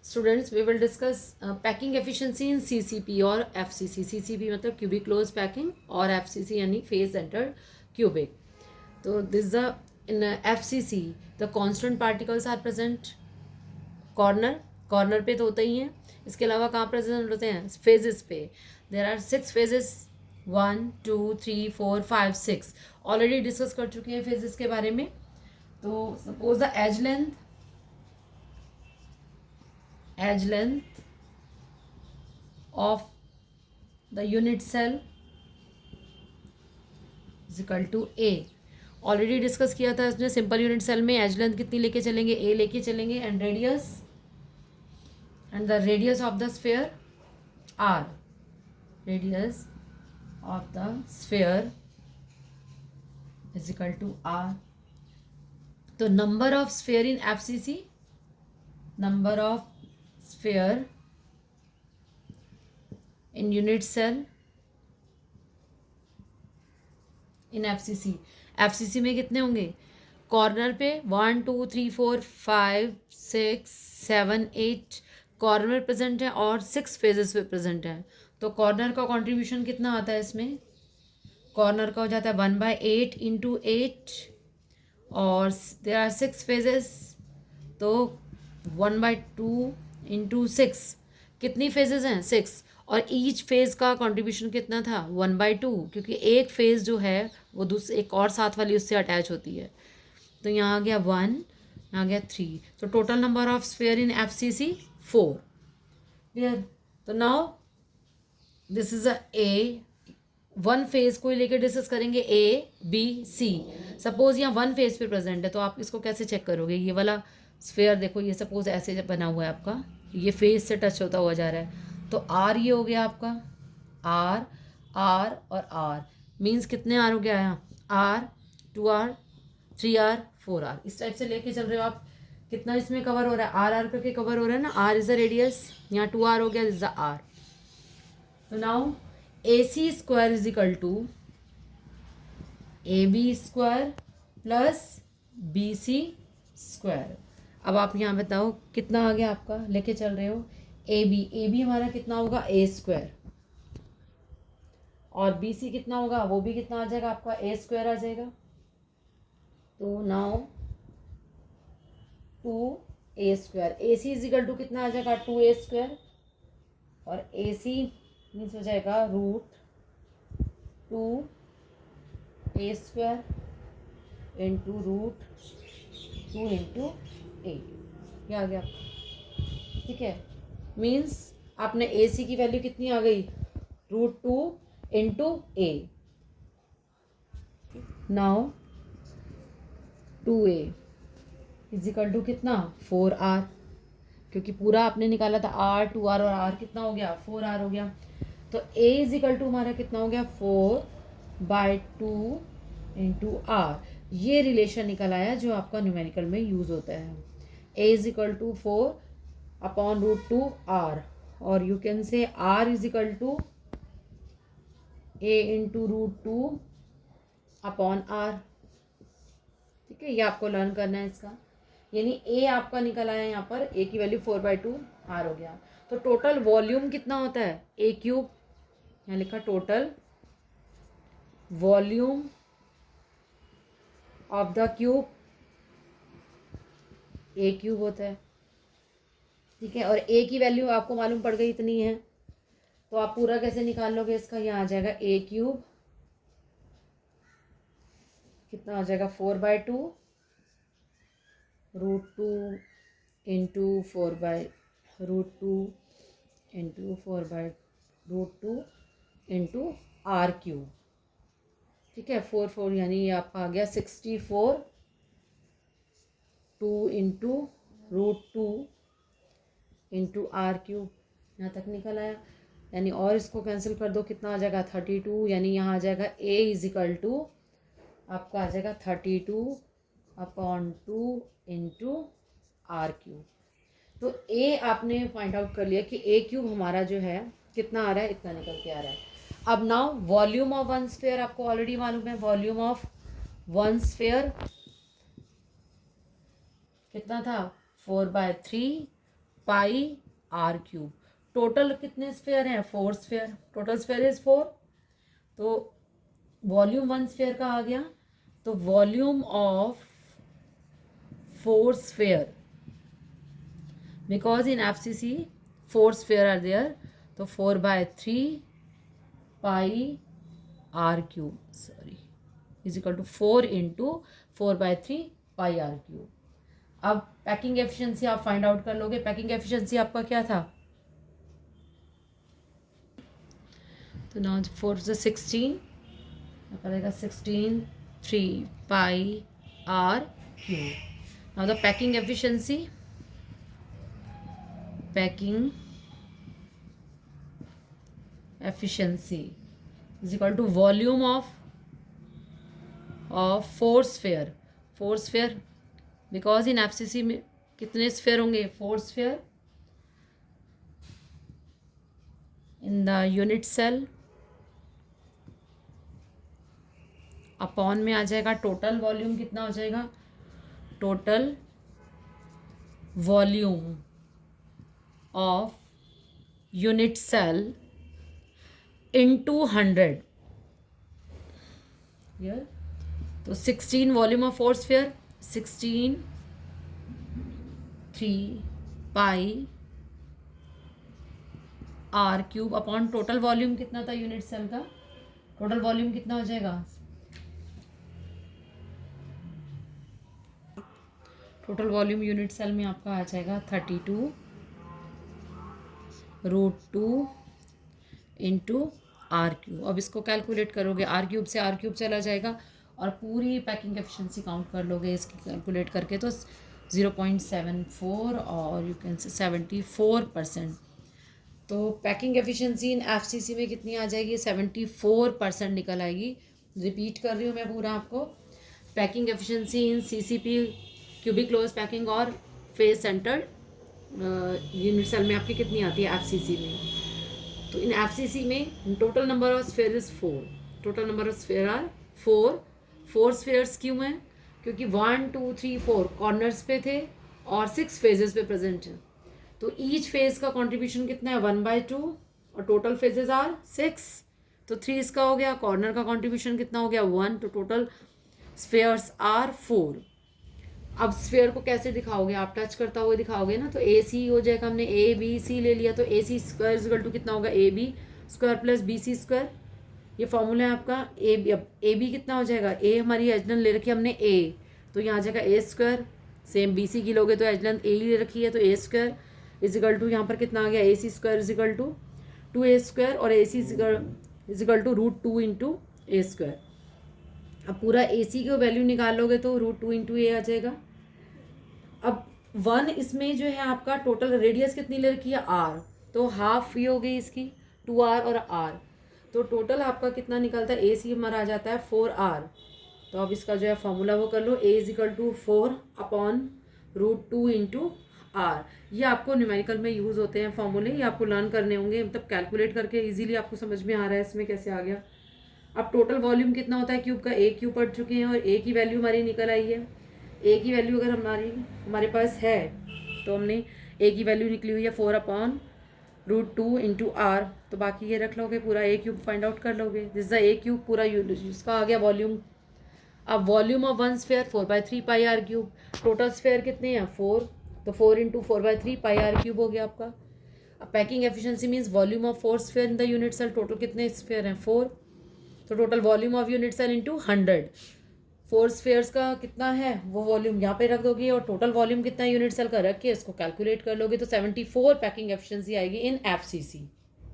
Students, we will discuss packing efficiency in CCP or FCC. CCP मतलब cubic close packing और FCC यानी face centered cubic. तो this is the in FCC the constant particles are present corner पे तो होते ही हैं. इसके अलावा कहाँ प्रेजेंट होते हैं? फेजेस पे. There are 6 phases. 1 2 3 4 5 6 already discuss कर चुके हैं फेजेस के बारे में. तो suppose the edge length of the unit cell is equal to a. Already discuss किया था इसमें. सिंपल यूनिट सेल में एज लेंथ कितनी लेके चलेंगे? ए लेके चलेंगे. And the radius of the sphere r. Radius of the sphere is equal to r. तो number of sphere in FCC, number of sphere in unit cell in FCC. FCC में कितने होंगे? Corner पे 1 2 3 4 5 6 7 8 corner present है और 6 phases पे present है. तो कॉर्नर का कंट्रीब्यूशन कितना आता है इसमें? कॉर्नर का हो जाता है 1/8 इंटू 8 और देर आर 6 फेजेस. तो 1/2 इंटू 6. कितनी फेजेस हैं? 6. और ईच फेज का कंट्रीब्यूशन कितना था? 1/2, क्योंकि एक फेज जो है वो दूसरे एक और साथ वाली उससे अटैच होती है. तो यहाँ आ गया 1, यहाँ आ गया 3. तो total number of sphere in FCC 4. Clear? तो now this is a A. One phase को लेकर डिस्कस करेंगे. A B C. सपोज यहाँ वन फेज पे प्रेजेंट है तो आप इसको कैसे चेक करोगे? ये वाला स्फेयर देखो, ये सपोज ऐसे बना हुआ है आपका, ये फेज से टच होता हुआ जा रहा है. तो आर ये हो गया आपका. आर आर और आर मीन्स कितने आर हो गया यहाँ? Are 2R 3R 4R. इस टाइप से लेके चल रहे हो आप. कितना इसमें कवर हो रहा है? आर आर करके कवर हो रहा है ना. R is the radius. यहाँ 2R हो गया. Is the r. तो now AC square is equal to AB square plus BC square. अब आप यहाँ बताओ कितना आ गया आपका? लेके चल रहे हो AB हमारा कितना होगा? A square. और BC कितना होगा? वो भी कितना आ जाएगा आपका? A स्क्वायर आ जाएगा. तो now 2A square. AC is equal to कितना आ जाएगा? 2A square. और AC मीन्स हो जाएगा √2A स्क्वायर इंटू √2 इंटू ए. क्या आ गया? ठीक है. मीन्स आपने AC की वैल्यू कितनी आ गई? √2 into a. Now 2A is equal to कितना? 4R. क्योंकि पूरा आपने निकाला था R 2R और R कितना हो गया? 4R हो गया. तो A इज इक्वल टू हमारा कितना हो गया? 4/2 इंटू R. ये रिलेशन निकल आया जो आपका न्यूमेरिकल में यूज होता है. A is equal to 4/√2R. और you can say R is equal to A into √2 upon R. ठीक है, ये आपको लर्न करना है इसका. यानी A आपका निकल आया यहाँ पर. A की वैल्यू 4/2R हो गया. तो टोटल वॉल्यूम कितना होता है? A3. यहाँ लिखा total volume of the cube. A3 होता है. ठीक है. और A की वैल्यू आपको मालूम पड़ गई इतनी है. तो आप पूरा कैसे निकाल लोगे इसका? यहाँ आ जाएगा A3 कितना आ जाएगा? 4/2 √2 इंटू 4/√2 इंटू 4/√2 इंटू R3. ठीक है. 4 यानी ये आपका आ गया 64. 2 इंटू √2 इंटू R3. यहाँ तक निकल आया. यानी और इसको कैंसिल कर दो. कितना आ जाएगा? 32. यानी यहाँ आ जाएगा A इज इक्वल टू आपका आ जाएगा 32/2 इंटू R3. तो A आपने फाइंड आउट कर लिया कि A3 हमारा जो है कितना आ रहा है? इतना निकल के आ रहा है. अब now volume of one sphere आपको ऑलरेडी मालूम है. वॉल्यूम ऑफ वन स्फेयर कितना था? 4/3 पाई आर क्यूब। टोटल कितने स्फेयर हैं? 4 स्फेयर। Total sphere is 4। तो वॉल्यूम 1 स्फेयर का आ गया, तो volume of 4 sphere, because in FCC 4 sphere are there, तो 4/3 pi r cube is equal to 4 into 4/3 pi r cube. अब पैकिंग एफिशिएंसी आप फाइंड आउट कर लोगे। पैकिंग एफिशिएंसी आपका क्या था? तो नाउ 4 से 16 करेगा 16 3 pi r cube. Now the packing efficiency, packing efficiency is equal to volume of 4 sphere। 4 sphere because in FCC में कितने स्फेयर होंगे? 4 sphere in the unit cell upon में आ जाएगा टोटल वॉल्यूम कितना हो जाएगा? Total volume of unit cell into 100। तो 16 volume of 4 sphere, 16 3 pi r cube upon total volume कितना था यूनिट सेल का? टोटल वॉल्यूम कितना हो जाएगा? टोटल वॉल्यूम यूनिट सेल में आपका आ जाएगा 32√2 इंटू आर क्यूब। अब इसको कैलकुलेट करोगे, आर क्यूब से आर क्यूब चला जाएगा और पूरी पैकिंग एफिशिएंसी काउंट कर लोगे इसकी कैलकुलेट करके, तो 0.74 और यू कैन से 74%। तो पैकिंग एफिशिएंसी इन FCC में कितनी आ जाएगी? 74% निकल आएगी। रिपीट कर रही हूँ मैं पूरा आपको। Packing efficiency in CCP cubic close packing और फेस सेंटर्ड यूनिट सेल में आपकी कितनी आती है FCC में? तो इन FCC में total number of sphere is 4। Total number of sphere are 4। 4 spheres क्यों हैं? क्योंकि 1 2 3 4 कॉर्नर्स पे थे और 6 फेजेस पे प्रेजेंट हैं। तो ईच फेज का कंट्रीब्यूशन कितना है? 1/2 और टोटल फेजेस आर 6, तो 3 इसका हो गया। कॉर्नर का कंट्रीब्यूशन कितना हो गया? 1, तो टोटल स्फेयर्स आर 4। अब स्फेयर को कैसे दिखाओगे? आप टच करता हुए दिखाओगे ना, तो AC हो जाएगा। हमने ABC ले लिया, तो AC square is equal to कितना होगा? AB square plus BC square. ये फॉर्मूला है आपका। AB कितना हो जाएगा? A हमारी एज लेंथ ले रखी है हमने A, तो यहाँ आ जाएगा A स्क्वायर। सेम BC की लोगे तो एज लेंथ A ले रखी है, तो A square is equal to यहाँ पर कितना आ गया? AC square is equal to 2A square और AC is equal to √2 into A square. अब पूरा AC की वैल्यू निकाल लोगे तो √2 इंटू A आ जाएगा। अब 1 इसमें जो है आपका टोटल रेडियस कितनी ले रखी है? R, तो हाफ ये हो गई इसकी 2R और R, तो टोटल आपका कितना निकलता है? AC हमारा आ जाता है 4R। तो अब इसका जो है फॉर्मूला वो कर लो, A is equal to 4 upon √2 into R। ये आपको न्यूमेरिकल में यूज़ होते हैं फॉर्मूले, ये आपको लर्न करने होंगे, मतलब कैलकुलेट करके इजीली आपको समझ में आ रहा है इसमें कैसे आ गया। अब टोटल वॉल्यूम कितना होता है क्यूब का? A क्यूब पढ़ चुके हैं और A की वैल्यू हमारी निकल आई है। A की वैल्यू अगर हमारे पास है तो हमने A की वैल्यू निकली हुई है 4 अपॉन √2 इंटू R, तो बाकी ये रख लोगे, पूरा A क्यूब फाइंड आउट कर लोगे। दिस द A क्यूब पूरा इसका आ गया वॉल्यूम। अब volume of 1 sphere 4/3 pi r cube. Total sphere कितने हैं? 4, तो 4 इंटू 4/3 पाई आर क्यूब हो गया आपका। अब packing efficiency means volume of 4 sphere in the unit cell. Total कितने स्फेयर हैं? 4, तो total volume of unit cell into 100। 4 spheres का कितना है वो वॉल्यूम यहाँ पे रख दोगे और टोटल वॉल्यूम कितना है यूनिट सेल का रख के इसको कैलकुलेट कर लोगे, तो 74 पैकिंग एफिशिएंसी आएगी इन FCC।